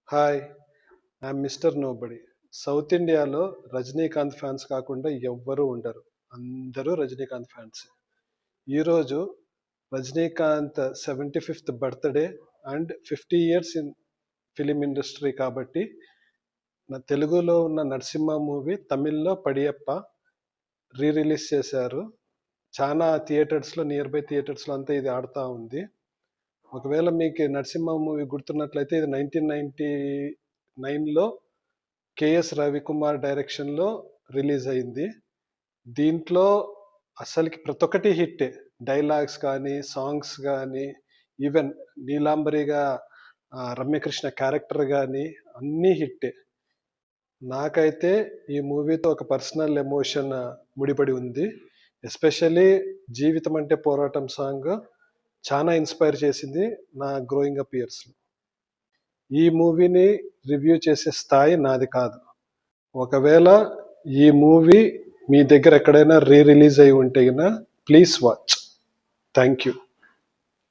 Hi! I'm mister nobody. South ఇండియాలో Rajinikanth fans కాకుండా ఎవ్వరూ ఉండరు. అందరూ రజనీకాంత్ ఫ్యాన్సే. ఈరోజు Rajinikanth 75th birthday and 50 years in film industry కాబట్టి, నా తెలుగులో ఉన్న 'నరసింహ' మూవీ తమిళ్‌లో 'పడియప్ప' రిలీజ్ చేశారు. చానా థియేటర్స్‌లో, నియర్ బై థియేటర్స్‌లో అంతా ఇది ఆడుతా ఉంది. ఒకవేళ మీకు 'నరసింహ' మూవీ గుర్తున్నట్లయితే ఇది 1999లో కేఎస్ రవికుమార్ డైరెక్షన్‌లో రిలీజ్ అయింది. దీంట్లో అసలకి ప్రతి ఒక్కటి హిట్టే. డైలాగ్స్ కానీ, సాంగ్స్ గానీ, ఈవెన్ నీలాంబరిగా రమ్యకృష్ణ క్యారెక్టర్ గానీ అన్నీ హిట్టే. నాకైతే ఈ మూవీతో ఒక పర్సనల్ ఎమోషన్ ముడిపడి ఉంది. ఎస్పెషల్లీ 'జీవితం అంటే పోరాటం' సాంగ్ చానా ఇన్‌స్పైర్ చేసింది నా గ్రోయింగ్ అప్ ఇయర్స్‌లో. ఈ మూవీని రివ్యూ చేసే స్థాయి నాది కాదు. ఒకవేళ ఈ మూవీ మీ దగ్గర ఎక్కడైనా రిలీజ్ అయ్యి ఉంటే గిన ప్లీజ్ వాచ్. Thank you.